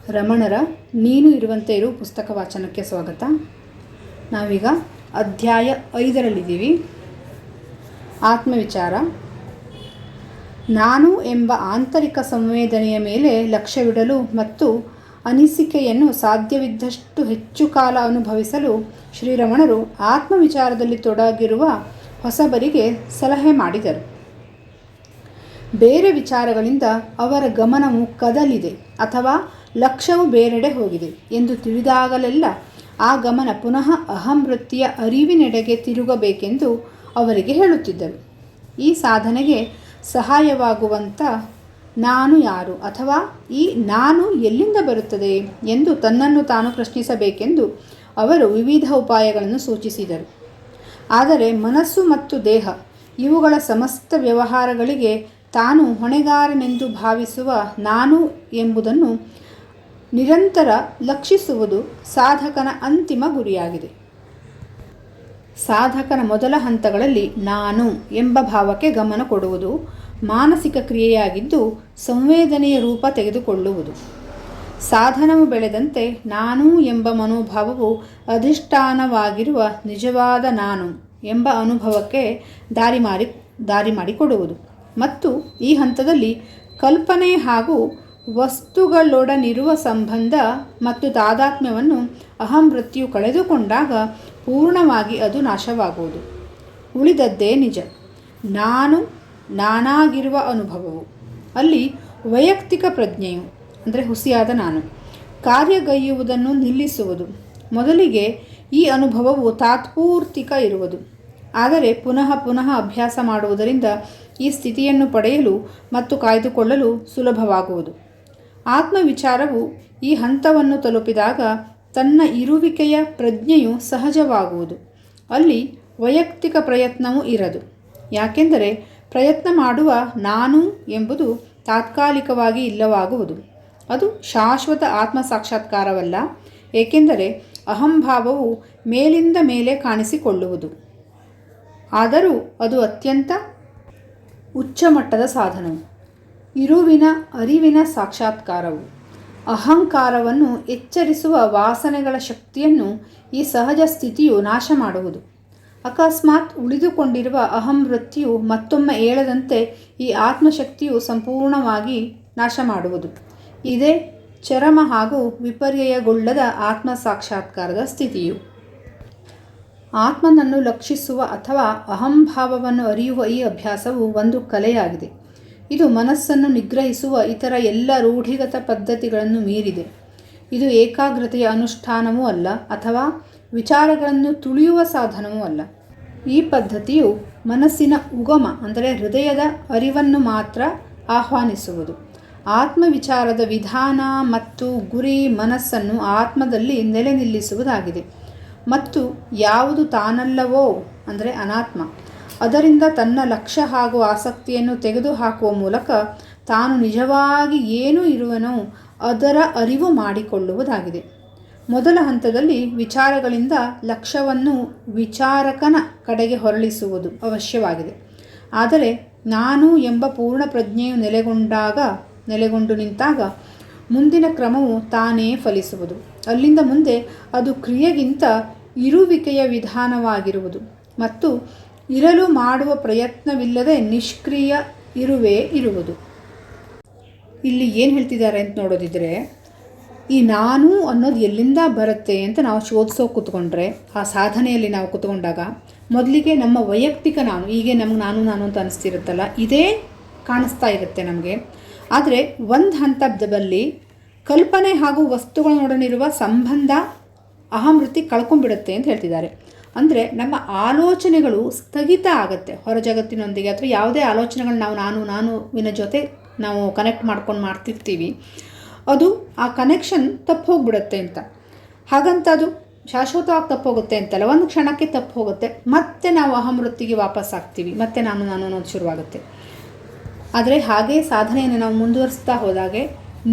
ರಮಣರ ನೀನು ಇರುವಂತೆ ಇರು ಪುಸ್ತಕ ವಾಚನಕ್ಕೆ ಸ್ವಾಗತ. ನಾವೀಗ ಅಧ್ಯಾಯ 5ರಲ್ಲಿದ್ದೀವಿ. ಆತ್ಮವಿಚಾರ. ನಾನು ಎಂಬ ಆಂತರಿಕ ಸಂವೇದನೆಯ ಮೇಲೆ ಲಕ್ಷ್ಯವಿಡಲು ಮತ್ತು ಅನಿಸಿಕೆಯನ್ನು ಸಾಧ್ಯವಿದ್ದಷ್ಟು ಹೆಚ್ಚು ಕಾಲ ಅನುಭವಿಸಲು ಶ್ರೀರಮಣರು ಆತ್ಮವಿಚಾರದಲ್ಲಿ ತೊಡಗಿರುವ ಹೊಸಬರಿಗೆ ಸಲಹೆ ಮಾಡಿದರು. ಬೇರೆ ವಿಚಾರಗಳಿಂದ ಅವರ ಗಮನವು ಕದಲಿದೆ ಅಥವಾ ಲಕ್ಷ್ಯವು ಬೇರೆಡೆ ಹೋಗಿದೆ ಎಂದು ತಿಳಿದಾಗಲೆಲ್ಲ ಆ ಗಮನ ಪುನಃ ಅಹಂ ವೃತ್ತಿಯ ಅರಿವಿನೆಡೆಗೆ ತಿರುಗಬೇಕೆಂದು ಅವರಿಗೆ ಹೇಳುತ್ತಿದ್ದರು. ಈ ಸಾಧನೆಗೆ ಸಹಾಯವಾಗುವಂಥ ನಾನು ಯಾರು ಅಥವಾ ಈ ನಾನು ಎಲ್ಲಿಂದ ಬರುತ್ತದೆ ಎಂದು ತನ್ನನ್ನು ತಾನು ಪ್ರಶ್ನಿಸಬೇಕೆಂದು ಅವರು ವಿವಿಧ ಉಪಾಯಗಳನ್ನು ಸೂಚಿಸಿದರು. ಆದರೆ ಮನಸ್ಸು ಮತ್ತು ದೇಹ ಇವುಗಳ ಸಮಸ್ತ ವ್ಯವಹಾರಗಳಿಗೆ ತಾನು ಹೊಣೆಗಾರನೆಂದು ಭಾವಿಸುವ ನಾನು ಎಂಬುದನ್ನು ನಿರಂತರ ಲಕ್ಷಿಸುವುದು ಸಾಧಕನ ಅಂತಿಮ ಗುರಿಯಾಗಿದೆ. ಸಾಧಕನ ಮೊದಲ ಹಂತಗಳಲ್ಲಿ ನಾನು ಎಂಬ ಭಾವಕ್ಕೆ ಗಮನ ಕೊಡುವುದು ಮಾನಸಿಕ ಕ್ರಿಯೆಯಾಗಿದ್ದು ಸಂವೇದನೆಯ ರೂಪ ತೆಗೆದುಕೊಳ್ಳುವುದು. ಸಾಧನವು ಬೆಳೆದಂತೆ ನಾನು ಎಂಬ ಮನೋಭಾವವು ಅಧಿಷ್ಠಾನವಾಗಿರುವ ನಿಜವಾದ ನಾನು ಎಂಬ ಅನುಭವಕ್ಕೆ ದಾರಿ ಮಾಡಿಕೊಡುವುದು ಮತ್ತು ಈ ಹಂತದಲ್ಲಿ ಕಲ್ಪನೆ ಹಾಗೂ ವಸ್ತುಗಳೊಡನಿರುವ ಸಂಬಂಧ ಮತ್ತು ತಾದಾತ್ಮ್ಯವನ್ನು ಅಹಂ ವೃತ್ತಿಯು ಕಳೆದುಕೊಂಡಾಗ ಪೂರ್ಣವಾಗಿ ಅದು ನಾಶವಾಗುವುದು. ಉಳಿದದ್ದೇ ನಿಜ ನಾನಾಗಿರುವ ಅನುಭವವು. ಅಲ್ಲಿ ವೈಯಕ್ತಿಕ ಪ್ರಜ್ಞೆಯು ಅಂದರೆ ಹುಸಿಯಾದ ನಾನು ಕಾರ್ಯಗೈಯುವುದನ್ನು ನಿಲ್ಲಿಸುವುದು. ಮೊದಲಿಗೆ ಈ ಅನುಭವವು ತಾತ್ಪೂರ್ತಿಕ ಇರುವುದು, ಆದರೆ ಪುನಃ ಅಭ್ಯಾಸ ಮಾಡುವುದರಿಂದ ಈ ಸ್ಥಿತಿಯನ್ನು ಪಡೆಯಲು ಮತ್ತು ಕಾಯ್ದುಕೊಳ್ಳಲು ಸುಲಭವಾಗುವುದು. ಆತ್ಮವಿಚಾರವು ಈ ಹಂತವನ್ನು ತಲುಪಿದಾಗ ತನ್ನ ಇರುವಿಕೆಯ ಪ್ರಜ್ಞೆಯು ಸಹಜವಾಗುವುದು. ಅಲ್ಲಿ ವೈಯಕ್ತಿಕ ಪ್ರಯತ್ನವೂ ಇರದು, ಯಾಕೆಂದರೆ ಪ್ರಯತ್ನ ಮಾಡುವ ನಾನು ಎಂಬುದು ತಾತ್ಕಾಲಿಕವಾಗಿ ಇಲ್ಲವಾಗುವುದು. ಅದು ಶಾಶ್ವತ ಆತ್ಮ ಸಾಕ್ಷಾತ್ಕಾರವಲ್ಲ, ಏಕೆಂದರೆ ಅಹಂಭಾವವು ಮೇಲಿಂದ ಮೇಲೆ ಕಾಣಿಸಿಕೊಳ್ಳುವುದು. ಆದರೂ ಅದು ಅತ್ಯಂತ ಉಚ್ಚಮಟ್ಟದ ಸಾಧನವು. ಇರುವಿನ ಅರಿವಿನ ಸಾಕ್ಷಾತ್ಕಾರವು ಅಹಂಕಾರವನ್ನು ಎಚ್ಚರಿಸುವ ವಾಸನೆಗಳ ಶಕ್ತಿಯನ್ನು ಈ ಸಹಜ ಸ್ಥಿತಿಯು ನಾಶ ಮಾಡುವುದು. ಅಕಸ್ಮಾತ್ ಉಳಿದುಕೊಂಡಿರುವ ಅಹಂ ವೃತ್ತಿಯು ಮತ್ತೊಮ್ಮೆ ಏಳದಂತೆ ಈ ಆತ್ಮಶಕ್ತಿಯು ಸಂಪೂರ್ಣವಾಗಿ ನಾಶ ಮಾಡುವುದು. ಇದೇ ಚರಮ ಹಾಗೂ ವಿಪರ್ಯಯಗೊಳ್ಳದ ಆತ್ಮ ಸಾಕ್ಷಾತ್ಕಾರದ ಸ್ಥಿತಿಯು. ಆತ್ಮನನ್ನು ಲಕ್ಷಿಸುವ ಅಥವಾ ಅಹಂಭಾವವನ್ನು ಅರಿಯುವ ಈ ಅಭ್ಯಾಸವು ಒಂದು ಕಲೆಯಾಗಿದೆ. ಇದು ಮನಸ್ಸನ್ನು ನಿಗ್ರಹಿಸುವ ಇತರ ಎಲ್ಲ ರೂಢಿಗತ ಪದ್ಧತಿಗಳನ್ನು ಮೀರಿದೆ. ಇದು ಏಕಾಗ್ರತೆಯ ಅನುಷ್ಠಾನವೂ ಅಲ್ಲ ಅಥವಾ ವಿಚಾರಗಳನ್ನು ತುಳಿಯುವ ಸಾಧನವೂ ಅಲ್ಲ. ಈ ಪದ್ಧತಿಯು ಮನಸ್ಸಿನ ಉಗಮ ಅಂದರೆ ಹೃದಯದ ಅರಿವನ್ನು ಮಾತ್ರ ಆಹ್ವಾನಿಸುವುದು. ಆತ್ಮವಿಚಾರದ ವಿಧಾನ ಮತ್ತು ಗುರಿ ಮನಸ್ಸನ್ನು ಆತ್ಮದಲ್ಲಿ ನೆಲೆ ನಿಲ್ಲಿಸುವುದಾಗಿದೆ ಮತ್ತು ಯಾವುದು ತಾನಲ್ಲವೋ ಅಂದರೆ ಅನಾತ್ಮ ಅದರಿಂದ ತನ್ನ ಲಕ್ಷ್ಯ ಹಾಗೂ ಆಸಕ್ತಿಯನ್ನು ತೆಗೆದುಹಾಕುವ ಮೂಲಕ ತಾನು ನಿಜವಾಗಿ ಏನು ಇರುವನೋ ಅದರ ಅರಿವು ಮಾಡಿಕೊಳ್ಳುವುದಾಗಿದೆ. ಮೊದಲ ಹಂತದಲ್ಲಿ ವಿಚಾರಗಳಿಂದ ಲಕ್ಷ್ಯವನ್ನು ವಿಚಾರಕನ ಕಡೆಗೆ ಹೊರಳಿಸುವುದು ಅವಶ್ಯವಾಗಿದೆ. ಆದರೆ ನಾನು ಎಂಬ ಪೂರ್ಣ ಪ್ರಜ್ಞೆಯು ನೆಲೆಗೊಂಡು ನಿಂತಾಗ ಮುಂದಿನ ಕ್ರಮವು ತಾನೇ ಫಲಿಸುವುದು. ಅಲ್ಲಿಂದ ಮುಂದೆ ಅದು ಕ್ರಿಯೆಗಿಂತ ಇರುವಿಕೆಯ ವಿಧಾನವಾಗಿರುವುದು ಮತ್ತು ಇರಲು ಮಾಡುವ ಪ್ರಯತ್ನವಿಲ್ಲದೆ ನಿಷ್ಕ್ರಿಯ ಇರುವುದು. ಇಲ್ಲಿ ಏನು ಹೇಳ್ತಿದ್ದಾರೆ ಅಂತ ನೋಡೋದಿದ್ರೆ, ಈ ನಾನು ಅನ್ನೋದು ಎಲ್ಲಿಂದ ಬರುತ್ತೆ ಅಂತ ನಾವು ಶೋಧಿಸೋ ಕೂತ್ಕೊಂಡ್ರೆ, ಆ ಸಾಧನೆಯಲ್ಲಿ ನಾವು ಕೂತ್ಕೊಂಡಾಗ ಮೊದಲಿಗೆ ನಮ್ಮ ವೈಯಕ್ತಿಕ ನಾನು, ಹೀಗೆ ನಮ್ಗೆ ನಾನು ಅಂತ ಅನಿಸ್ತಿರುತ್ತಲ್ಲ, ಇದೇ ಕಾಣಿಸ್ತಾ ಇರುತ್ತೆ ನಮಗೆ. ಆದರೆ ಒಂದು ಹಂತದಲ್ಲಿ ಕಲ್ಪನೆ ಹಾಗೂ ವಸ್ತುಗಳನ್ನೊಡನಿರುವ ಸಂಬಂಧ ಅಹಂ ವೃತ್ತಿ ಕಳ್ಕೊಂಡ್ಬಿಡುತ್ತೆ ಅಂತ ಹೇಳ್ತಿದ್ದಾರೆ. ಅಂದರೆ ನಮ್ಮ ಆಲೋಚನೆಗಳು ಸ್ಥಗಿತ ಆಗುತ್ತೆ ಹೊರ ಜಗತ್ತಿನೊಂದಿಗೆ, ಅಥವಾ ಯಾವುದೇ ಆಲೋಚನೆಗಳು ನಾನುವಿನ ಜೊತೆ ನಾವು ಕನೆಕ್ಟ್ ಮಾಡ್ತಿರ್ತೀವಿ, ಅದು ಆ ಕನೆಕ್ಷನ್ ತಪ್ಪು ಹೋಗ್ಬಿಡುತ್ತೆ ಅಂತ. ಹಾಗಂತ ಅದು ಶಾಶ್ವತವಾಗಿ ತಪ್ಪು ಹೋಗುತ್ತೆ ಅಂತಲ್ಲ, ಒಂದು ಕ್ಷಣಕ್ಕೆ ತಪ್ಪು ಹೋಗುತ್ತೆ, ಮತ್ತೆ ನಾವು ಅಹಂ ವೃತ್ತಿಗೆ ವಾಪಸ್ ಆಗ್ತೀವಿ, ಮತ್ತೆ ನಾನು ಅನ್ನೋದು ಶುರುವಾಗುತ್ತೆ. ಆದರೆ ಹಾಗೆ ಸಾಧನೆಯನ್ನು ನಾವು ಮುಂದುವರಿಸ್ತಾ ಹೋದಾಗೆ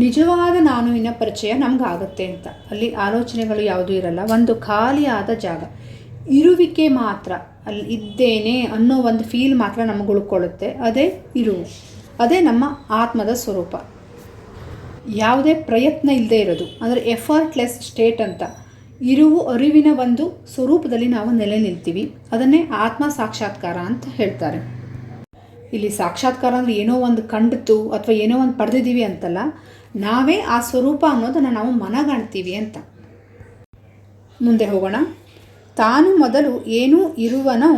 ನಿಜವಾದ ನಾನುವಿನ ಪರಿಚಯ ನಮಗಾಗುತ್ತೆ ಅಂತ. ಅಲ್ಲಿ ಆಲೋಚನೆಗಳು ಯಾವುದೂ ಇರಲ್ಲ, ಒಂದು ಖಾಲಿಯಾದ ಜಾಗ, ಇರುವಿಕೆ ಮಾತ್ರ, ಅಲ್ಲಿ ಇದ್ದೇನೆ ಅನ್ನೋ ಒಂದು ಫೀಲ್ ಮಾತ್ರ ನಮಗೆ ಉಳ್ಕೊಳ್ಳುತ್ತೆ. ಅದೇ ನಮ್ಮ ಆತ್ಮದ ಸ್ವರೂಪ. ಯಾವುದೇ ಪ್ರಯತ್ನ ಇಲ್ಲದೆ ಇರೋದು, ಅಂದರೆ ಎಫರ್ಟ್ಲೆಸ್ ಸ್ಟೇಟ್ ಅಂತ ಅರಿವಿನ ಒಂದು ಸ್ವರೂಪದಲ್ಲಿ ನಾವು ನೆಲೆ ನಿಲ್ತೀವಿ. ಅದನ್ನೇ ಆತ್ಮ ಸಾಕ್ಷಾತ್ಕಾರ ಅಂತ ಹೇಳ್ತಾರೆ. ಇಲ್ಲಿ ಸಾಕ್ಷಾತ್ಕಾರ ಅಂದರೆ ಏನೋ ಒಂದು ಕಂಡಿತು ಅಥವಾ ಏನೋ ಒಂದು ಪಡೆದಿದ್ದೀವಿ ಅಂತಲ್ಲ, ನಾವೇ ಆ ಸ್ವರೂಪ ಅನ್ನೋದನ್ನು ನಾವು ಮನಗಾಣ್ತೀವಿ ಅಂತ. ಮುಂದೆ ಹೋಗೋಣ. ತಾನು ಮೊದಲು ಏನೂ ಇರುವನೋ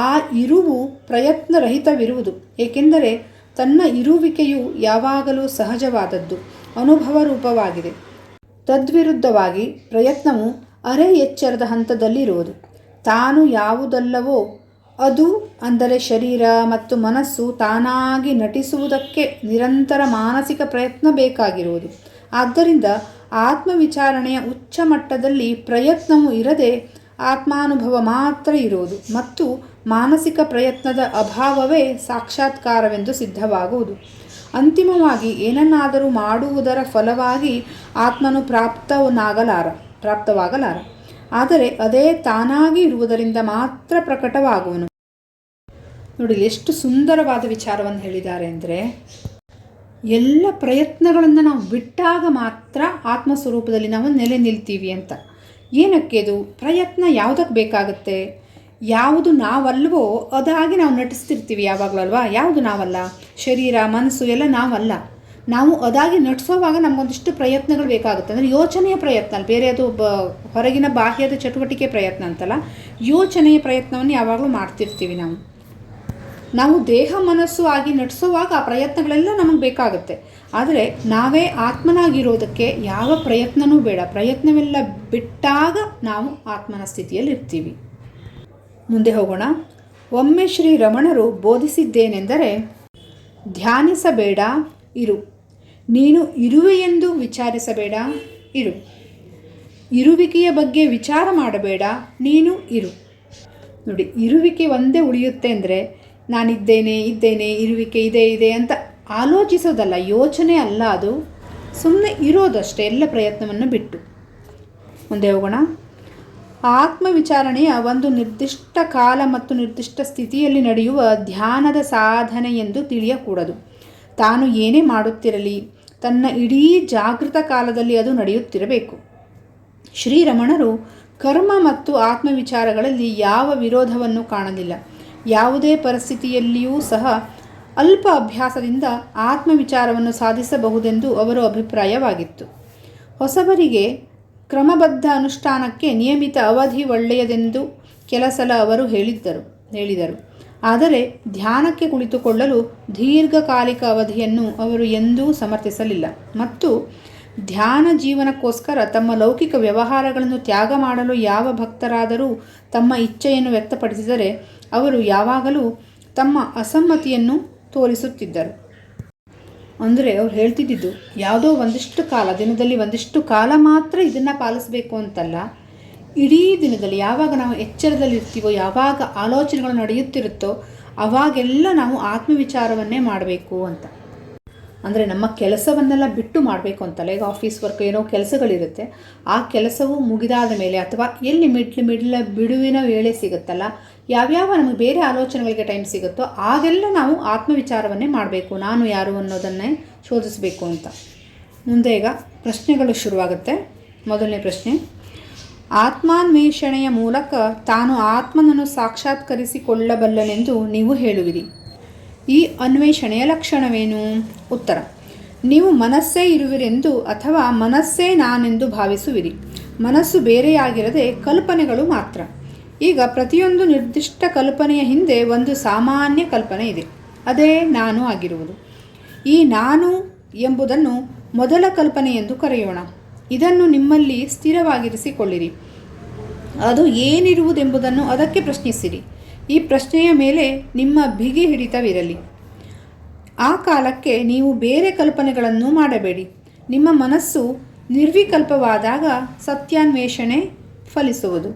ಆ ಇರುವು ಪ್ರಯತ್ನರಹಿತವಿರುವುದು, ಏಕೆಂದರೆ ತನ್ನ ಇರುವಿಕೆಯು ಯಾವಾಗಲೂ ಸಹಜವಾದದ್ದು, ಅನುಭವ ರೂಪವಾಗಿದೆ. ತದ್ವಿರುದ್ಧವಾಗಿ ಪ್ರಯತ್ನವು ಅರೆ ಎಚ್ಚರದ ಹಂತದಲ್ಲಿರುವುದು. ತಾನು ಯಾವುದಲ್ಲವೋ ಅದು, ಅಂದರೆ ಶರೀರ ಮತ್ತು ಮನಸ್ಸು, ತಾನಾಗಿ ನಟಿಸುವುದಕ್ಕೆ ನಿರಂತರ ಮಾನಸಿಕ ಪ್ರಯತ್ನ ಬೇಕಾಗಿರುವುದು. ಆದ್ದರಿಂದ ಆತ್ಮವಿಚಾರಣೆಯ ಉಚ್ಚ ಮಟ್ಟದಲ್ಲಿ ಪ್ರಯತ್ನವೂ ಇರದೆ ಆತ್ಮಾನುಭವ ಮಾತ್ರ ಇರುವುದು ಮತ್ತು ಮಾನಸಿಕ ಪ್ರಯತ್ನದ ಅಭಾವವೇ ಸಾಕ್ಷಾತ್ಕಾರವೆಂದು ಸಿದ್ಧವಾಗುವುದು. ಅಂತಿಮವಾಗಿ ಏನನ್ನಾದರೂ ಮಾಡುವುದರ ಫಲವಾಗಿ ಆತ್ಮನು ಪ್ರಾಪ್ತವಾಗಲಾರ, ಆದರೆ ಅದೇ ತಾನಾಗಿ ಇರುವುದರಿಂದ ಮಾತ್ರ ಪ್ರಕಟವಾಗುವನು. ನೋಡಿ, ಎಷ್ಟು ಸುಂದರವಾದ ವಿಚಾರವನ್ನು ಹೇಳಿದ್ದಾರೆ ಅಂದರೆ, ಎಲ್ಲ ಪ್ರಯತ್ನಗಳನ್ನು ನಾವು ಬಿಟ್ಟಾಗ ಮಾತ್ರ ಆತ್ಮಸ್ವರೂಪದಲ್ಲಿ ನಾವು ನೆಲೆ ನಿಲ್ತೀವಿ ಅಂತ. ಏನಕ್ಕೆ ಇದು ಪ್ರಯತ್ನ ಯಾವುದಕ್ಕೆ ಬೇಕಾಗುತ್ತೆ? ಯಾವುದು ನಾವಲ್ವೋ ಅದಾಗಿ ನಾವು ನಟಿಸ್ತಿರ್ತೀವಿ ಯಾವಾಗಲೂ ಅಲ್ವಾ. ಯಾವುದು ನಾವಲ್ಲ, ಶರೀರ ಮನಸ್ಸು ಎಲ್ಲ ನಾವಲ್ಲ. ನಾವು ಅದಾಗಿ ನಟಿಸೋವಾಗ ನಮಗೊಂದಿಷ್ಟು ಪ್ರಯತ್ನಗಳು ಬೇಕಾಗುತ್ತೆ. ಅಂದರೆ ಯೋಚನೆಯ ಪ್ರಯತ್ನ ಅಲ್ಲ, ಬೇರೆ ಅದು ಹೊರಗಿನ ಬಾಹ್ಯದ ಚಟುವಟಿಕೆ ಪ್ರಯತ್ನ ಅಂತಲ್ಲ, ಯೋಚನೆಯ ಪ್ರಯತ್ನವನ್ನು ಯಾವಾಗಲೂ ಮಾಡ್ತಿರ್ತೀವಿ. ನಾವು ದೇಹ ಮನಸ್ಸು ಆಗಿ ನಟಿಸೋವಾಗ ಆ ಪ್ರಯತ್ನಗಳೆಲ್ಲ ನಮಗೆ ಬೇಕಾಗುತ್ತೆ. ಆದರೆ ನಾವೇ ಆತ್ಮನಾಗಿರೋದಕ್ಕೆ ಯಾವ ಪ್ರಯತ್ನವೂ ಬೇಡ. ಪ್ರಯತ್ನವೆಲ್ಲ ಬಿಟ್ಟಾಗ ನಾವು ಆತ್ಮನ ಸ್ಥಿತಿಯಲ್ಲಿ ಇರ್ತೀವಿ. ಮುಂದೆ ಹೋಗೋಣ. ಒಮ್ಮೆ ಶ್ರೀ ರಮಣರು ಬೋಧಿಸಿದ್ದೇನೆಂದರೆ, ಧ್ಯಾನಿಸಬೇಡ, ಇರು. ನೀನು ಇರುವೆಯೆಂದು ವಿಚಾರಿಸಬೇಡ, ಇರು. ಇರುವಿಕೆಯ ಬಗ್ಗೆ ವಿಚಾರ ಮಾಡಬೇಡ, ನೀನು ಇರು. ನೋಡಿ, ಇರುವಿಕೆ ಒಂದೇ ಉಳಿಯುತ್ತೆ ಅಂದರೆ ನಾನಿದ್ದೇನೆ, ಇರುವಿಕೆ ಇದೆ ಅಂತ ಆಲೋಚಿಸೋದಲ್ಲ, ಯೋಚನೆ ಅಲ್ಲ, ಅದು ಸುಮ್ಮನೆ ಇರೋದಷ್ಟೇ, ಎಲ್ಲ ಪ್ರಯತ್ನವನ್ನು ಬಿಟ್ಟು. ಮುಂದೆ ಹೋಗೋಣ. ಆತ್ಮವಿಚಾರಣೆಯ ಒಂದು ನಿರ್ದಿಷ್ಟ ಕಾಲ ಮತ್ತು ನಿರ್ದಿಷ್ಟ ಸ್ಥಿತಿಯಲ್ಲಿ ನಡೆಯುವ ಧ್ಯಾನದ ಸಾಧನೆ ಎಂದು ತಿಳಿಯಕೂಡದು. ತಾನು ಏನೇ ಮಾಡುತ್ತಿರಲಿ ತನ್ನ ಇಡೀ ಜಾಗೃತ ಕಾಲದಲ್ಲಿ ಅದು ನಡೆಯುತ್ತಿರಬೇಕು. ಶ್ರೀರಮಣರು ಕರ್ಮ ಮತ್ತು ಆತ್ಮವಿಚಾರಗಳಲ್ಲಿ ಯಾವ ವಿರೋಧವನ್ನು ಕಾಣಲಿಲ್ಲ. ಯಾವುದೇ ಪರಿಸ್ಥಿತಿಯಲ್ಲಿಯೂ ಸಹ ಅಲ್ಪ ಅಭ್ಯಾಸದಿಂದ ಆತ್ಮವಿಚಾರವನ್ನು ಸಾಧಿಸಬಹುದೆಂದು ಅವರ ಅಭಿಪ್ರಾಯವಾಗಿತ್ತು. ಹೊಸಬರಿಗೆ ಕ್ರಮಬದ್ಧ ಅನುಷ್ಠಾನಕ್ಕೆ ನಿಯಮಿತ ಅವಧಿ ಒಳ್ಳೆಯದೆಂದು ಕೆಲಸಲ ಅವರು ಹೇಳಿದರು. ಆದರೆ ಧ್ಯಾನಕ್ಕೆ ಕುಳಿತುಕೊಳ್ಳಲು ದೀರ್ಘಕಾಲಿಕ ಅವಧಿಯನ್ನು ಅವರು ಎಂದೂ ಸಮರ್ಥಿಸಲಿಲ್ಲ ಮತ್ತು ಧ್ಯಾನ ಜೀವನಕ್ಕೋಸ್ಕರ ತಮ್ಮ ಲೌಕಿಕ ವ್ಯವಹಾರಗಳನ್ನು ತ್ಯಾಗ ಮಾಡಲು ಯಾವ ಭಕ್ತರಾದರೂ ತಮ್ಮ ಇಚ್ಛೆಯನ್ನು ವ್ಯಕ್ತಪಡಿಸಿದರೆ ಅವರು ಯಾವಾಗಲೂ ತಮ್ಮ ಅಸಮ್ಮತಿಯನ್ನು ತೋರಿಸುತ್ತಿದ್ದರು. ಅಂದರೆ ಅವ್ರು ಹೇಳ್ತಿದ್ದಿದ್ದು, ಯಾವುದೋ ಒಂದಿಷ್ಟು ಕಾಲ, ದಿನದಲ್ಲಿ ಒಂದಿಷ್ಟು ಕಾಲ ಮಾತ್ರ ಇದನ್ನು ಪಾಲಿಸಬೇಕು ಅಂತಲ್ಲ, ಇಡೀ ದಿನದಲ್ಲಿ ಯಾವಾಗ ನಾವು ಎಚ್ಚರದಲ್ಲಿರ್ತೀವೋ, ಯಾವಾಗ ಆಲೋಚನೆಗಳು ನಡೆಯುತ್ತಿರುತ್ತೋ ಅವಾಗೆಲ್ಲ ನಾವು ಆತ್ಮವಿಚಾರವನ್ನೇ ಮಾಡಬೇಕು ಅಂತ. ಅಂದರೆ ನಮ್ಮ ಕೆಲಸವನ್ನೆಲ್ಲ ಬಿಟ್ಟು ಮಾಡಬೇಕು ಅಂತಲ್ಲ. ಈಗ ಆಫೀಸ್ ವರ್ಕ್ ಏನೋ ಕೆಲಸಗಳಿರುತ್ತೆ, ಆ ಕೆಲಸವು ಮುಗಿದಾದ ಮೇಲೆ ಅಥವಾ ಎಲ್ಲಿ ಬಿಡುವಿನ ವೇಳೆ ಸಿಗುತ್ತಲ್ಲ, ಯಾವ್ಯಾವ ನಮಗೆ ಬೇರೆ ಆಲೋಚನೆಗಳಿಗೆ ಟೈಮ್ ಸಿಗುತ್ತೋ ಆಗೆಲ್ಲ ನಾವು ಆತ್ಮವಿಚಾರವನ್ನೇ ಮಾಡಬೇಕು, ನಾನು ಯಾರು ಅನ್ನೋದನ್ನೇ ಶೋಧಿಸಬೇಕು ಅಂತ. ಮುಂದೆ ಈಗ ಪ್ರಶ್ನೆಗಳು ಶುರುವಾಗುತ್ತೆ. ಮೊದಲನೇ ಪ್ರಶ್ನೆ, ಆತ್ಮಾನ್ವೇಷಣೆಯ ಮೂಲಕ ತಾನು ಆತ್ಮನನ್ನು ಸಾಕ್ಷಾತ್ಕರಿಸಿಕೊಳ್ಳಬಲ್ಲನೆಂದು ನೀವು ಹೇಳುವಿರಿ. ಈ ಅನ್ವೇಷಣೆಯ ಲಕ್ಷಣವೇನು? ಉತ್ತರ, ನೀವು ಮನಸ್ಸೇ ಇರುವಿರೆಂದು ಅಥವಾ ಮನಸ್ಸೇ ನಾನೆಂದು ಭಾವಿಸುವಿರಿ. ಮನಸ್ಸು ಬೇರೆಯಾಗಿರದೆ ಕಲ್ಪನೆಗಳು ಮಾತ್ರ. ಈಗ ಪ್ರತಿಯೊಂದು ನಿರ್ದಿಷ್ಟ ಕಲ್ಪನೆಯ ಹಿಂದೆ ಒಂದು ಸಾಮಾನ್ಯ ಕಲ್ಪನೆ ಇದೆ, ಅದೇ ನಾನು ಆಗಿರುವುದು. ಈ ನಾನು ಎಂಬುದನ್ನು ಮೊದಲ ಕಲ್ಪನೆ ಎಂದು ಕರೆಯೋಣ. ಇದನ್ನು ನಿಮ್ಮಲ್ಲಿ ಸ್ಥಿರವಾಗಿರಿಸಿಕೊಳ್ಳಿರಿ. ಅದು ಏನಿರುವುದೆಂಬುದನ್ನು ಅದಕ್ಕೆ ಪ್ರಶ್ನಿಸಿರಿ. ಈ ಪ್ರಶ್ನೆಯ ಮೇಲೆ ನಿಮ್ಮ ಬಿಗಿ ಹಿಡಿತವಿರಲಿ. ಆ ಕಾಲಕ್ಕೆ ನೀವು ಬೇರೆ ಕಲ್ಪನೆಗಳನ್ನು ಮಾಡಬೇಡಿ. ನಿಮ್ಮ ಮನಸ್ಸು ನಿರ್ವಿಕಲ್ಪವಾದಾಗ ಸತ್ಯಾನ್ವೇಷಣೆ ಫಲಿಸುವುದು.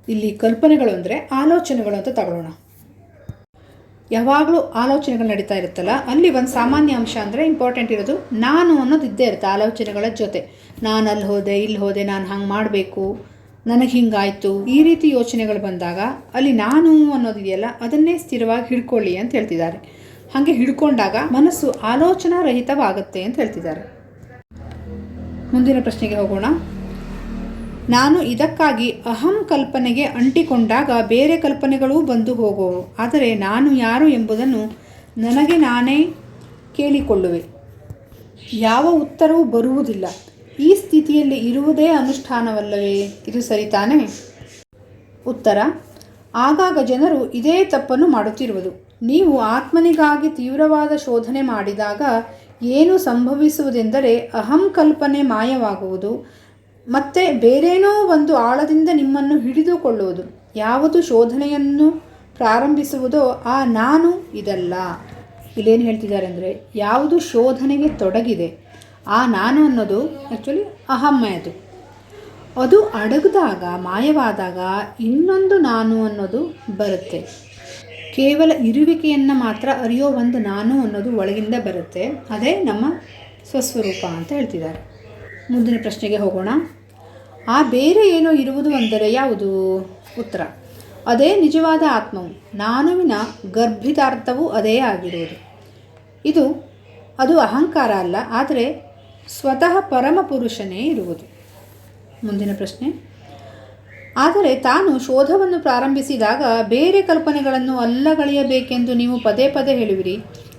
ಇಲ್ಲಿ ಕಲ್ಪನೆಗಳು ಅಂದರೆ ಆಲೋಚನೆಗಳು ಅಂತ ತಗೊಳ್ಳೋಣ. ಯಾವಾಗಲೂ ಆಲೋಚನೆಗಳು ನಡೀತಾ ಇರುತ್ತಲ್ಲ, ಅಲ್ಲಿ ಒಂದು ಸಾಮಾನ್ಯ ಅಂಶ ಅಂದರೆ ಇಂಪಾರ್ಟೆಂಟ್ ಇರೋದು ನಾನು ಅನ್ನೋದು ಇದ್ದೇ ಇರುತ್ತೆ. ಆಲೋಚನೆಗಳ ಜೊತೆ ನಾನು ಅಲ್ಲಿ ಹೋದೆ, ಇಲ್ಲಿ ಹೋದೆ, ನಾನು ಹಂಗೆ ಮಾಡಬೇಕು, ನನಗೆ ಹಿಂಗಾಯಿತು, ಈ ರೀತಿ ಯೋಚನೆಗಳು ಬಂದಾಗ ಅಲ್ಲಿ ನಾನು ಅನ್ನೋದಿದೆಯಲ್ಲ, ಅದನ್ನೇ ಸ್ಥಿರವಾಗಿ ಹಿಡ್ಕೊಳ್ಳಿ ಅಂತ ಹೇಳ್ತಿದ್ದಾರೆ. ಹಾಗೆ ಹಿಡ್ಕೊಂಡಾಗ ಮನಸ್ಸು ಆಲೋಚನಾ ರಹಿತವಾಗುತ್ತೆ ಅಂತ ಹೇಳ್ತಿದ್ದಾರೆ. ಮುಂದಿನ ಪ್ರಶ್ನೆಗೆ ಹೋಗೋಣ. ನಾನು ಇದಕ್ಕಾಗಿ ಅಹಂ ಕಲ್ಪನೆಗೆ ಅಂಟಿಕೊಂಡಾಗ ಬೇರೆ ಕಲ್ಪನೆಗಳೂ ಬಂದು ಹೋಗುವವು. ಆದರೆ ನಾನು ಯಾರು ಎಂಬುದನ್ನು ನನಗೆ ನಾನೇ ಕೇಳಿಕೊಳ್ಳುವೆ. ಯಾವ ಉತ್ತರವೂ ಬರುವುದಿಲ್ಲ. ಈ ಸ್ಥಿತಿಯಲ್ಲಿ ಇರುವುದೇ ಅನುಷ್ಠಾನವಲ್ಲವೇ? ಇದು ಸರಿತಾನೇ? ಉತ್ತರ: ಆಗಾಗ ಜನರು ಇದೇ ತಪ್ಪನ್ನು ಮಾಡುತ್ತಿರುವುದು. ನೀವು ಆತ್ಮನಿಗಾಗಿ ತೀವ್ರವಾದ ಶೋಧನೆ ಮಾಡಿದಾಗ ಏನು ಸಂಭವಿಸುವುದೆಂದರೆ ಅಹಂ ಕಲ್ಪನೆ ಮಾಯವಾಗುವುದು, ಮತ್ತೆ ಬೇರೇನೋ ಒಂದು ಆಳದಿಂದ ನಿಮ್ಮನ್ನು ಹಿಡಿದುಕೊಳ್ಳುವುದು. ಯಾವುದು ಶೋಧನೆಯನ್ನು ಪ್ರಾರಂಭಿಸುವುದೋ ಆ ನಾನು ಇದಲ್ಲ. ಇಲ್ಲೇನು ಹೇಳ್ತಿದ್ದಾರೆ ಅಂದರೆ, ಯಾವುದು ಶೋಧನೆಗೆ ತೊಡಗಿದೆ ಆ ನಾನು ಅನ್ನೋದು ಆ್ಯಕ್ಚುಲಿ ಅಹಮ್ಮಯದು. ಅದು ಅಡಗಿದಾಗ, ಮಾಯವಾದಾಗ ಇನ್ನೊಂದು ನಾನು ಅನ್ನೋದು ಬರುತ್ತೆ. ಕೇವಲ ಇರುವಿಕೆಯನ್ನು ಮಾತ್ರ ಅರಿಯೋ ಒಂದು ನಾನು ಅನ್ನೋದು ಒಳಗಿಂದ ಬರುತ್ತೆ. ಅದೇ ನಮ್ಮ ಸ್ವಸ್ವರೂಪ ಅಂತ ಹೇಳ್ತಿದ್ದಾರೆ. ಮುಂದಿನ ಪ್ರಶ್ನೆಗೆ ಹೋಗೋಣ. ಆ ಬೇರೆ ಏನೋ ಇರುವುದು ಅಂದರೆ ಯಾವುದು? ಉತ್ತರ: ಅದೇ ನಿಜವಾದ ಆತ್ಮವು. ನಾನುವಿನ ಗರ್ಭಿತಾರ್ಥವೂ ಅದೇ ಆಗಿರುವುದು. ಅದು ಅಹಂಕಾರ ಅಲ್ಲ, ಆದರೆ ಸ್ವತಃ ಪರಮಪುರುಷನೇ ಇರುವುದು. ಮುಂದಿನ ಪ್ರಶ್ನೆ: ಆದರೆ ತಾನು ಶೋಧವನ್ನು ಪ್ರಾರಂಭಿಸಿದಾಗ ಬೇರೆ ಕಲ್ಪನೆಗಳನ್ನು ಅಲ್ಲಗಳೆಯಬೇಕೆಂದು ನೀವು ಪದೇ ಪದೇ ಹೇಳುವಿರಿ.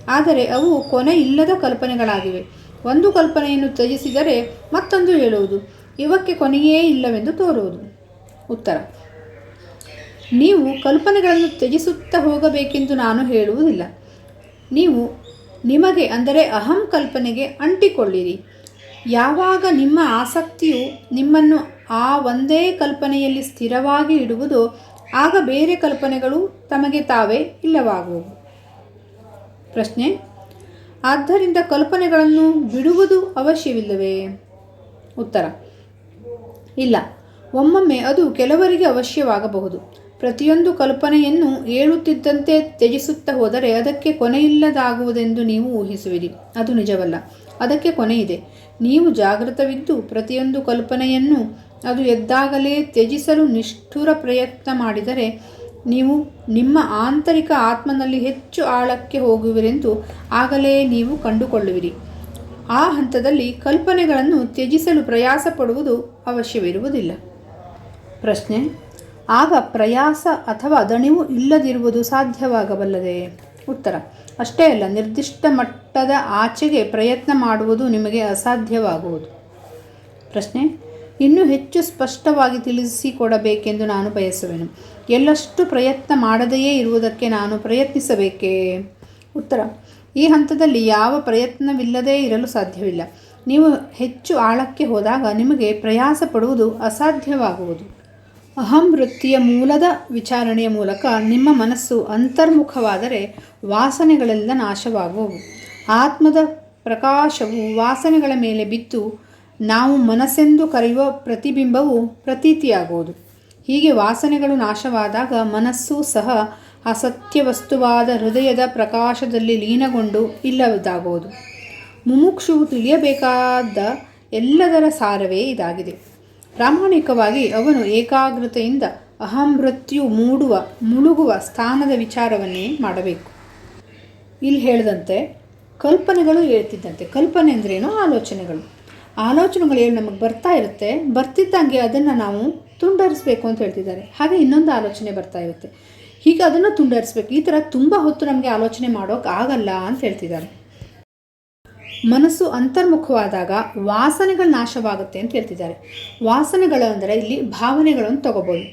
ಆದರೆ ಅವು ಕೊನೆ ಇಲ್ಲದ ಕಲ್ಪನೆಗಳಾಗಿವೆ. ಒಂದು ಕಲ್ಪನೆಯನ್ನು ತ್ಯಜಿಸಿದರೆ ಮತ್ತೊಂದು ಹೇಳುವುದು, ಇವಕ್ಕೆ ಕೊನೆಯೇ ಇಲ್ಲವೆಂದು ತೋರುವುದು. ಉತ್ತರ: ನೀವು ಕಲ್ಪನೆಗಳನ್ನು ತ್ಯಜಿಸುತ್ತಾ ಹೋಗಬೇಕೆಂದು ನಾನು ಹೇಳುವುದಿಲ್ಲ. ನೀವು ನಿಮಗೆ ಅಂದರೆ ಅಹಂ ಕಲ್ಪನೆಗೆ ಅಂಟಿಕೊಳ್ಳಿರಿ. ಯಾವಾಗ ನಿಮ್ಮ ಆಸಕ್ತಿಯು ನಿಮ್ಮನ್ನು ಆ ಒಂದೇ ಕಲ್ಪನೆಯಲ್ಲಿ ಸ್ಥಿರವಾಗಿ ಇಡುವುದೋ ಆಗ ಬೇರೆ ಕಲ್ಪನೆಗಳು ತಮಗೆ ತಾವೇ ಇಲ್ಲವಾಗುವು. ಪ್ರಶ್ನೆ: ಆದ್ದರಿಂದ ಕಲ್ಪನೆಗಳನ್ನು ಬಿಡುವುದು ಅವಶ್ಯವಿಲ್ಲವೇ? ಉತ್ತರ: ಇಲ್ಲ. ಒಮ್ಮೊಮ್ಮೆ ಅದು ಕೆಲವರಿಗೆ ಅವಶ್ಯವಾಗಬಹುದು. ಪ್ರತಿಯೊಂದು ಕಲ್ಪನೆಯನ್ನು ಏಳುತ್ತಿದ್ದಂತೆ ತ್ಯಜಿಸುತ್ತಾ ಹೋದರೆ ಅದಕ್ಕೆ ಕೊನೆಯಿಲ್ಲದಾಗುವುದೆಂದು ನೀವು ಊಹಿಸುವಿರಿ. ಅದು ನಿಜವಲ್ಲ. ಅದಕ್ಕೆ ಕೊನೆಯಿದೆ. ನೀವು ಜಾಗೃತವಿದ್ದು ಪ್ರತಿಯೊಂದು ಕಲ್ಪನೆಯನ್ನು ಅದು ಎದ್ದಾಗಲೇ ತ್ಯಜಿಸಲು ನಿಷ್ಠುರ ಪ್ರಯತ್ನ ಮಾಡಿದರೆ ನೀವು ನಿಮ್ಮ ಆಂತರಿಕ ಆತ್ಮನಲ್ಲಿ ಹೆಚ್ಚು ಆಳಕ್ಕೆ ಹೋಗುವಿರೆಂದು ಆಗಲೇ ನೀವು ಕಂಡುಕೊಳ್ಳುವಿರಿ. ಆ ಹಂತದಲ್ಲಿ ಕಲ್ಪನೆಗಳನ್ನು ತ್ಯಜಿಸಲು ಪ್ರಯಾಸ ಪಡುವುದು ಅವಶ್ಯವಿರುವುದಿಲ್ಲ. ಪ್ರಶ್ನೆ: ಆಗ ಪ್ರಯಾಸ ಅಥವಾ ದಣಿವು ಇಲ್ಲದಿರುವುದು ಸಾಧ್ಯವಾಗಬಲ್ಲದೆ? ಉತ್ತರ: ಅಷ್ಟೇ ಅಲ್ಲ, ನಿರ್ದಿಷ್ಟ ಮಟ್ಟದ ಆಚೆಗೆ ಪ್ರಯತ್ನ ಮಾಡುವುದು ನಿಮಗೆ ಅಸಾಧ್ಯವಾಗುವುದು. ಪ್ರಶ್ನೆ: ಇನ್ನೂ ಹೆಚ್ಚು ಸ್ಪಷ್ಟವಾಗಿ ತಿಳಿಸಿಕೊಡಬೇಕೆಂದು ನಾನು ಬಯಸುವೆನು. ಎಳ್ಳಷ್ಟು ಪ್ರಯತ್ನ ಮಾಡದೆಯೇ ಇರುವುದಕ್ಕೆ ನಾನು ಪ್ರಯತ್ನಿಸಬೇಕೇ? ಉತ್ತರ: ಈ ಹಂತದಲ್ಲಿ ಯಾವ ಪ್ರಯತ್ನವಿಲ್ಲದೇ ಇರಲು ಸಾಧ್ಯವಿಲ್ಲ. ನೀವು ಹೆಚ್ಚು ಆಳಕ್ಕೆ ಹೋದಾಗ ನಿಮಗೆ ಪ್ರಯಾಸ ಪಡುವುದು ಅಸಾಧ್ಯವಾಗುವುದು. ಅಹಂ ವೃತ್ತಿಯ ಮೂಲದ ವಿಚಾರಣೆಯ ಮೂಲಕ ನಿಮ್ಮ ಮನಸ್ಸು ಅಂತರ್ಮುಖವಾದರೆ ವಾಸನೆಗಳೆಲ್ಲ ನಾಶವಾಗುವವು. ಆತ್ಮದ ಪ್ರಕಾಶವು ವಾಸನೆಗಳ ಮೇಲೆ ಬಿದ್ದು ನಾವು ಮನಸ್ಸೆಂದು ಕರೆಯುವ ಪ್ರತಿಬಿಂಬವು ಪ್ರತೀತಿಯಾಗುವುದು. ಹೀಗೆ ವಾಸನೆಗಳು ನಾಶವಾದಾಗ ಮನಸ್ಸು ಸಹ ಅಸತ್ಯ ವಸ್ತುವಾದ ಹೃದಯದ ಪ್ರಕಾಶದಲ್ಲಿ ಲೀನಗೊಂಡು ಇಲ್ಲದಾಗುವುದು. ಮುಮುಕ್ಷುವು ತಿಳಿಯಬೇಕಾದ ಎಲ್ಲದರ ಸಾರವೇ ಇದಾಗಿದೆ. ಪ್ರಾಮಾಣಿಕವಾಗಿ ಅವನು ಏಕಾಗ್ರತೆಯಿಂದ ಅಹಂ ಮೃತ್ಯು ಮುಳುಗುವ ಸ್ಥಾನದ ವಿಚಾರವನ್ನೇ ಮಾಡಬೇಕು. ಇಲ್ಲಿ ಹೇಳಿದಂತೆ ಕಲ್ಪನೆಗಳು ಹೇಳ್ತಿದ್ದಂತೆ, ಕಲ್ಪನೆ ಅಂದ್ರೇನು? ಆಲೋಚನೆಗಳು ಏನು ನಮಗೆ ಬರ್ತಾ ಇರುತ್ತೆ, ಬರ್ತಿದ್ದಂಗೆ ಅದನ್ನು ನಾವು ತುಂಡರಿಸಬೇಕು ಅಂತ ಹೇಳ್ತಿದ್ದಾರೆ. ಹಾಗೆ ಇನ್ನೊಂದು ಆಲೋಚನೆ ಬರ್ತಾ ಇರುತ್ತೆ, ಹೀಗೆ ಅದನ್ನು ತುಂಡರಿಸಬೇಕು. ಈ ಥರ ತುಂಬ ಹೊತ್ತು ನಮಗೆ ಆಲೋಚನೆ ಮಾಡೋಕೆ ಆಗಲ್ಲ ಅಂತ ಹೇಳ್ತಿದ್ದಾರೆ. ಮನಸ್ಸು ಅಂತರ್ಮುಖವಾದಾಗ ವಾಸನೆಗಳು ನಾಶವಾಗುತ್ತೆ ಅಂತ ಹೇಳ್ತಿದ್ದಾರೆ. ವಾಸನೆಗಳು ಅಂದರೆ ಇಲ್ಲಿ ಭಾವನೆಗಳನ್ನು ತಗೋಬೋದು.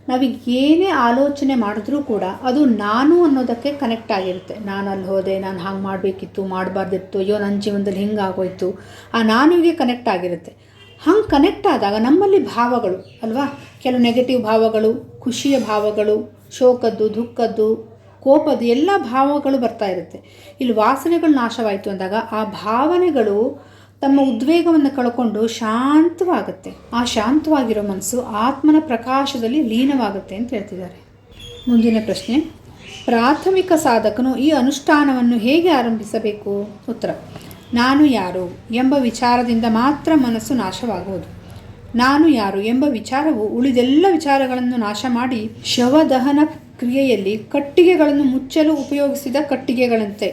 ನಾವೀಗ ಏನೇ ಆಲೋಚನೆ ಮಾಡಿದ್ರೂ ಕೂಡ ಅದು ನಾನು ಅನ್ನೋದಕ್ಕೆ ಕನೆಕ್ಟ್ ಆಗಿರುತ್ತೆ. ನಾನು ಅಲ್ಲಿ ಹೋದೆ, ನಾನು ಹಾಗೆ ಮಾಡಬೇಕಿತ್ತು, ಮಾಡಬಾರ್ದಿತ್ತು, ಅಯ್ಯೋ ನನ್ನ ಜೀವನದಲ್ಲಿ ಹಿಂಗಾಗೋಯ್ತು, ಆ ನಾನಿಗೆ ಕನೆಕ್ಟ್ ಆಗಿರುತ್ತೆ. ಹಂಗೆ ಕನೆಕ್ಟ್ ಆದಾಗ ನಮ್ಮಲ್ಲಿ ಭಾವಗಳು ಅಲ್ವಾ, ಕೆಲವು ನೆಗೆಟಿವ್ ಭಾವಗಳು, ಖುಷಿಯ ಭಾವಗಳು, ಶೋಕದ್ದು, ದುಃಖದ್ದು, ಕೋಪದ್ದು ಎಲ್ಲ ಭಾವಗಳು ಬರ್ತಾ ಇರುತ್ತೆ. ಇಲ್ಲಿ ವಾಸನೆಗಳು ನಾಶವಾಯಿತು ಅಂದಾಗ ಆ ಭಾವನೆಗಳು ತಮ್ಮ ಉದ್ವೇಗವನ್ನು ಕಳ್ಕೊಂಡು ಶಾಂತವಾಗುತ್ತೆ. ಆ ಶಾಂತವಾಗಿರೋ ಮನಸ್ಸು ಆತ್ಮನ ಪ್ರಕಾಶದಲ್ಲಿ ಲೀನವಾಗುತ್ತೆ ಅಂತ ಹೇಳ್ತಿದ್ದಾರೆ. ಮುಂದಿನ ಪ್ರಶ್ನೆ: ಪ್ರಾಥಮಿಕ ಸಾಧಕನು ಈ ಅನುಷ್ಠಾನವನ್ನು ಹೇಗೆ ಆರಂಭಿಸಬೇಕು? ಉತ್ತರ: ನಾನು ಯಾರು ಎಂಬ ವಿಚಾರದಿಂದ ಮಾತ್ರ ಮನಸ್ಸು ನಾಶವಾಗುವುದು. ನಾನು ಯಾರು ಎಂಬ ವಿಚಾರವು ಉಳಿದೆಲ್ಲ ವಿಚಾರಗಳನ್ನು ನಾಶ ಮಾಡಿ ಶವದಹನ ಕ್ರಿಯೆಯಲ್ಲಿ ಕಟ್ಟಿಗೆಗಳನ್ನು ಮುಚ್ಚಲು ಉಪಯೋಗಿಸಿದ ಕಟ್ಟಿಗೆಗಳಂತೆ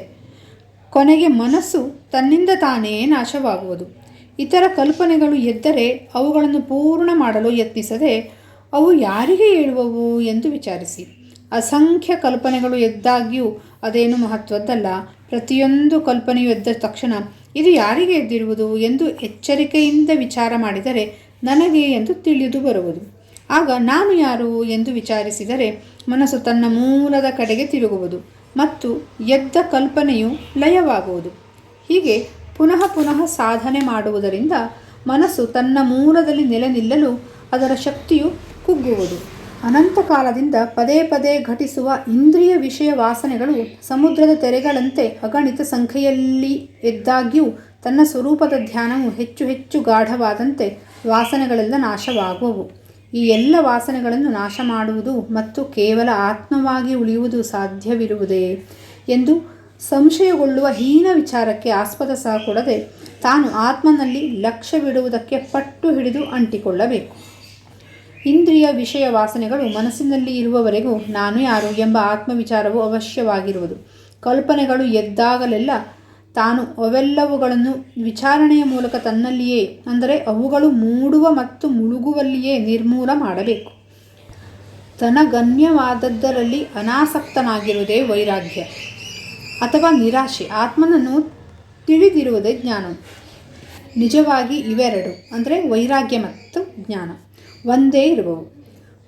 ಕೊನೆಗೆ ಮನಸ್ಸು ತನ್ನಿಂದ ತಾನೇ ನಾಶವಾಗುವುದು. ಇತರ ಕಲ್ಪನೆಗಳು ಎದ್ದರೆ ಅವುಗಳನ್ನು ಪೂರ್ಣ ಮಾಡಲು ಯತ್ನಿಸದೆ ಅವು ಯಾರಿಗೆ ಹೇಳುವವು ಎಂದು ವಿಚಾರಿಸಿ. ಅಸಂಖ್ಯ ಕಲ್ಪನೆಗಳು ಎದ್ದಾಗ್ಯೂ ಅದೇನು ಮಹತ್ವದ್ದಲ್ಲ. ಪ್ರತಿಯೊಂದು ಕಲ್ಪನೆಯು ಎದ್ದ ತಕ್ಷಣ ಇದು ಯಾರಿಗೆ ಎದ್ದಿರುವುದು ಎಂದು ಎಚ್ಚರಿಕೆಯಿಂದ ವಿಚಾರ ಮಾಡಿದರೆ ನನಗೆ ಎಂದು ತಿಳಿದು ಬರುವುದು. ಆಗ ನಾನು ಯಾರು ಎಂದು ವಿಚಾರಿಸಿದರೆ ಮನಸ್ಸು ತನ್ನ ಮೂಲದ ಕಡೆಗೆ ತಿರುಗುವುದು ಮತ್ತು ಎದ್ದ ಕಲ್ಪನೆಯು ಲಯವಾಗುವುದು. ಹೀಗೆ ಪುನಃ ಪುನಃ ಸಾಧನೆ ಮಾಡುವುದರಿಂದ ಮನಸ್ಸು ತನ್ನ ಮೂಲದಲ್ಲಿ ನೆಲೆ ನಿಲ್ಲಲು ಅದರ ಶಕ್ತಿಯು ಕುಗ್ಗುವುದು. ಅನಂತ ಕಾಲದಿಂದ ಪದೇ ಪದೇ ಘಟಿಸುವ ಇಂದ್ರಿಯ ವಿಷಯ ವಾಸನೆಗಳು ಸಮುದ್ರದ ತೆರೆಗಳಂತೆ ಅಗಣಿತ ಸಂಖ್ಯೆಯಲ್ಲಿ ಎದ್ದಾಗ್ಯೂ ತನ್ನ ಸ್ವರೂಪದ ಧ್ಯಾನವು ಹೆಚ್ಚು ಹೆಚ್ಚು ಗಾಢವಾದಂತೆ ವಾಸನೆಗಳೆಲ್ಲ ನಾಶವಾಗುವವು. ಈ ಎಲ್ಲ ವಾಸನೆಗಳನ್ನು ನಾಶ ಮಾಡುವುದು ಮತ್ತು ಕೇವಲ ಆತ್ಮವಾಗಿ ಉಳಿಯುವುದು ಸಾಧ್ಯವಿರುವುದೇ ಎಂದು ಸಂಶಯಗೊಳ್ಳುವ ಹೀನ ವಿಚಾರಕ್ಕೆ ಆಸ್ಪದ ಸಹ ಕೊಡದೆ ತಾನು ಆತ್ಮನಲ್ಲಿ ಲಕ್ಷ್ಯವಿಡುವುದಕ್ಕೆ ಪಟ್ಟು ಹಿಡಿದು ಅಂಟಿಕೊಳ್ಳಬೇಕು. ಇಂದ್ರಿಯ ವಿಷಯ ವಾಸನೆಗಳು ಮನಸ್ಸಿನಲ್ಲಿ ಇರುವವರೆಗೂ ನಾನು ಯಾರು ಎಂಬ ಆತ್ಮವಿಚಾರವು ಅವಶ್ಯವಾಗಿರುವುದು. ಕಲ್ಪನೆಗಳು ಎದ್ದಾಗಲೆಲ್ಲ ತಾನು ಅವೆಲ್ಲವುಗಳನ್ನು ವಿಚಾರಣೆಯ ಮೂಲಕ ತನ್ನಲ್ಲಿಯೇ, ಅಂದರೆ ಅವುಗಳು ಮೂಡುವ ಮತ್ತು ಮುಳುಗುವಲ್ಲಿಯೇ ನಿರ್ಮೂಲ ಮಾಡಬೇಕು. ತನಗನ್ಯವಾದದ್ದರಲ್ಲಿ ಅನಾಸಕ್ತನಾಗಿರುವುದೇ ವೈರಾಗ್ಯ ಅಥವಾ ನಿರಾಶೆ. ಆತ್ಮನನ್ನು ತಿಳಿದಿರುವುದೇ ಜ್ಞಾನ. ನಿಜವಾಗಿ ಇವೆರಡು, ಅಂದರೆ ವೈರಾಗ್ಯ ಮತ್ತು ಜ್ಞಾನ, ಒಂದೇ ಇರುವವು.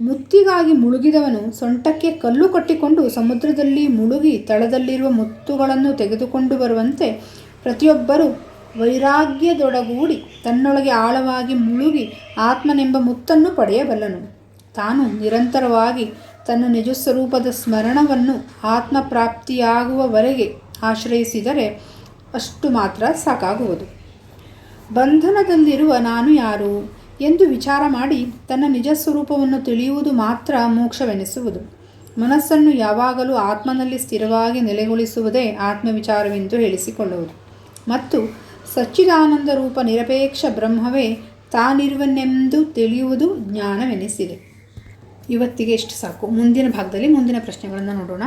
ಮುತ್ತಿಗಾಗಿ ಮುಳುಗಿದವನು ಸೊಂಟಕ್ಕೆ ಕಲ್ಲು ಕಟ್ಟಿಕೊಂಡು ಸಮುದ್ರದಲ್ಲಿ ಮುಳುಗಿ ತಳದಲ್ಲಿರುವ ಮುತ್ತುಗಳನ್ನು ತೆಗೆದುಕೊಂಡು ಬರುವಂತೆ ಪ್ರತಿಯೊಬ್ಬರೂ ವೈರಾಗ್ಯದೊಡಗೂಡಿ ತನ್ನೊಳಗೆ ಆಳವಾಗಿ ಮುಳುಗಿ ಆತ್ಮನೆಂಬ ಮುತ್ತನ್ನು ಪಡೆಯಬಲ್ಲನು. ತಾನು ನಿರಂತರವಾಗಿ ತನ್ನ ನಿಜಸ್ವರೂಪದ ಸ್ಮರಣವನ್ನು ಆತ್ಮಪ್ರಾಪ್ತಿಯಾಗುವವರೆಗೆ ಆಶ್ರಯಿಸಿದರೆ ಅಷ್ಟು ಮಾತ್ರ ಸಾಕಾಗುವುದು. ಬಂಧನದಲ್ಲಿರುವ ನಾನು ಯಾರು ಎಂದು ವಿಚಾರ ಮಾಡಿ ತನ್ನ ನಿಜಸ್ವರೂಪವನ್ನು ತಿಳಿಯುವುದು ಮಾತ್ರ ಮೋಕ್ಷವೆನಿಸುವುದು. ಮನಸ್ಸನ್ನು ಯಾವಾಗಲೂ ಆತ್ಮನಲ್ಲಿ ಸ್ಥಿರವಾಗಿ ನೆಲೆಗೊಳಿಸುವುದೇ ಆತ್ಮವಿಚಾರವೆಂದು ಹೇಳಿಸಿಕೊಳ್ಳುವುದು ಮತ್ತು ಸಚ್ಚಿದಾನಂದ ರೂಪ ನಿರಪೇಕ್ಷ ಬ್ರಹ್ಮವೇ ತಾನಿರುವನೆಂದು ತಿಳಿಯುವುದು ಜ್ಞಾನವೆನಿಸಿದೆ. ಇವತ್ತಿಗೆ ಎಷ್ಟು ಸಾಕು. ಮುಂದಿನ ಭಾಗದಲ್ಲಿ ಮುಂದಿನ ಪ್ರಶ್ನೆಗಳನ್ನು ನೋಡೋಣ.